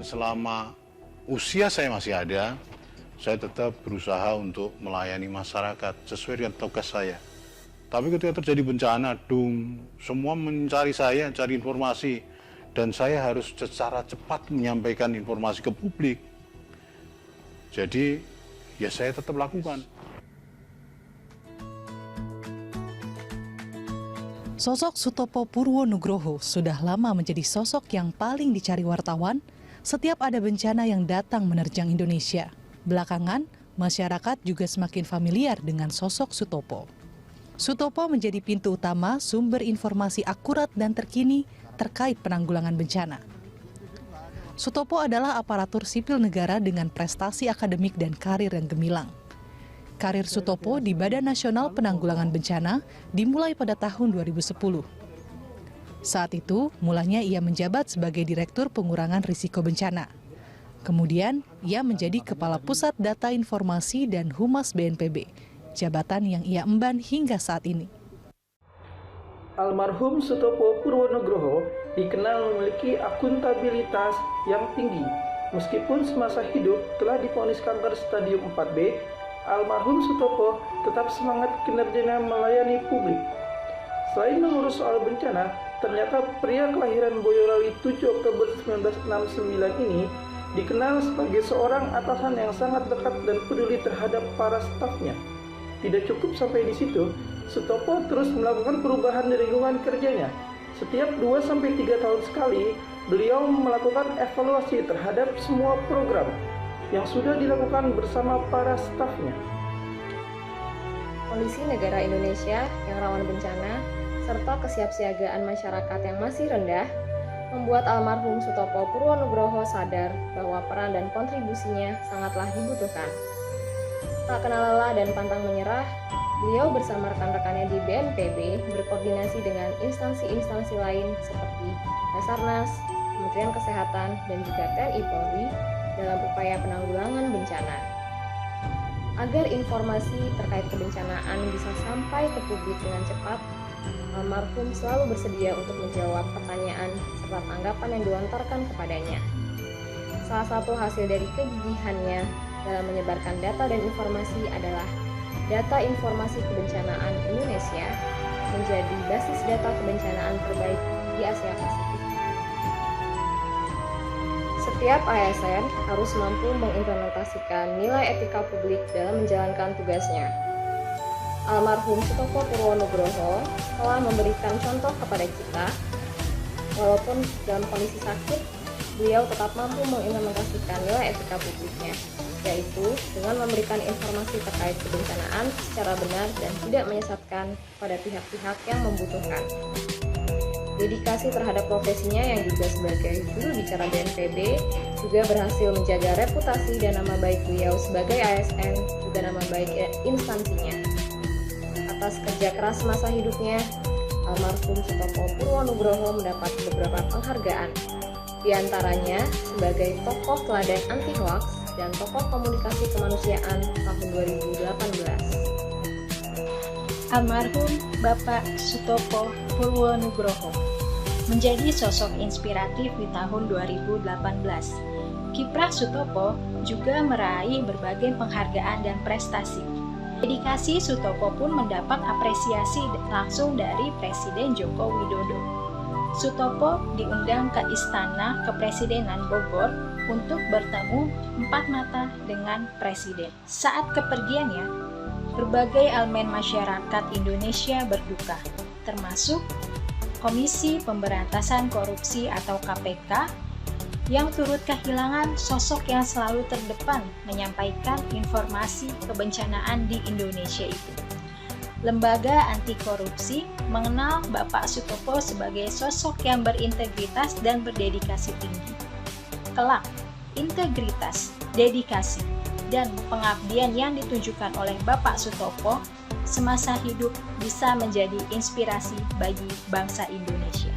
Dan selama usia saya masih ada, saya tetap berusaha untuk melayani masyarakat sesuai dengan tugas saya. Tapi ketika terjadi bencana, semua mencari saya, cari informasi. Dan saya harus secara cepat menyampaikan informasi ke publik. Jadi, ya saya tetap lakukan. Sosok Sutopo Purwonugroho sudah lama menjadi sosok yang paling dicari wartawan setiap ada bencana yang datang menerjang Indonesia. Belakangan, masyarakat juga semakin familiar dengan sosok Sutopo. Sutopo menjadi pintu utama sumber informasi akurat dan terkini terkait penanggulangan bencana. Sutopo adalah aparatur sipil negara dengan prestasi akademik dan karir yang gemilang. Karir Sutopo di Badan Nasional Penanggulangan Bencana dimulai pada tahun 2010. Saat itu, mulanya ia menjabat sebagai Direktur Pengurangan Risiko Bencana. Kemudian, ia menjadi Kepala Pusat Data Informasi dan Humas BNPB, jabatan yang ia emban hingga saat ini. Almarhum Sutopo Purwonugroho dikenal memiliki akuntabilitas yang tinggi. Meskipun semasa hidup telah divonis kanker stadium 4B, almarhum Sutopo tetap semangat kinerjanya melayani publik. Selain mengurus soal bencana, ternyata pria kelahiran Boyolali 7 Oktober 1969 ini dikenal sebagai seorang atasan yang sangat dekat dan peduli terhadap para stafnya. Tidak cukup sampai di situ, Sutopo terus melakukan perubahan di lingkungan kerjanya. Setiap 2-3 tahun sekali, beliau melakukan evaluasi terhadap semua program yang sudah dilakukan bersama para stafnya. Kondisi negara Indonesia yang rawan bencana serta kesiapsiagaan masyarakat yang masih rendah membuat almarhum Sutopo Purwonugroho sadar bahwa peran dan kontribusinya sangatlah dibutuhkan. Tak kenal lelah dan pantang menyerah, beliau bersama rekan-rekannya di BNPB berkoordinasi dengan instansi-instansi lain seperti Basarnas, Kementerian Kesehatan, dan juga TNI Polri dalam upaya penanggulangan bencana. Agar informasi terkait kebencanaan bisa sampai ke publik dengan cepat, almarhum selalu bersedia untuk menjawab pertanyaan serta tanggapan yang dilontarkan kepadanya. Salah satu hasil dari kegigihannya dalam menyebarkan data dan informasi adalah Data Informasi Kebencanaan Indonesia menjadi basis data kebencanaan terbaik di Asia Pasifik. Setiap ASN harus mampu mengimplementasikan nilai etika publik dalam menjalankan tugasnya. Almarhum Sutopo Purwonugroho telah memberikan contoh kepada kita. Walaupun dalam kondisi sakit, beliau tetap mampu mengimplementasikan nilai etika publiknya, yaitu dengan memberikan informasi terkait kebencanaan secara benar dan tidak menyesatkan pada pihak-pihak yang membutuhkan. Dedikasi terhadap profesinya yang juga sebagai juru bicara BNPB juga berhasil menjaga reputasi dan nama baik beliau sebagai ASN, juga nama baik instansinya. Atas kerja keras masa hidupnya, almarhum Sutopo Purwonugroho mendapat beberapa penghargaan, di antaranya sebagai tokoh teladan anti-hoax dan tokoh komunikasi kemanusiaan tahun 2018. Almarhum Bapak Sutopo Purwonugroho menjadi sosok inspiratif di tahun 2018. Kiprah Sutopo juga meraih berbagai penghargaan dan prestasi. Dedikasi Sutopo pun mendapat apresiasi langsung dari Presiden Joko Widodo. Sutopo diundang ke Istana Kepresidenan Bogor untuk bertemu empat mata dengan Presiden. Saat kepergiannya, berbagai elemen masyarakat Indonesia berduka, termasuk Komisi Pemberantasan Korupsi atau KPK, yang turut kehilangan sosok yang selalu terdepan menyampaikan informasi kebencanaan di Indonesia itu. Lembaga anti korupsi mengenal Bapak Sutopo sebagai sosok yang berintegritas dan berdedikasi tinggi. Kelak, integritas, dedikasi, dan pengabdian yang ditunjukkan oleh Bapak Sutopo semasa hidup bisa menjadi inspirasi bagi bangsa Indonesia.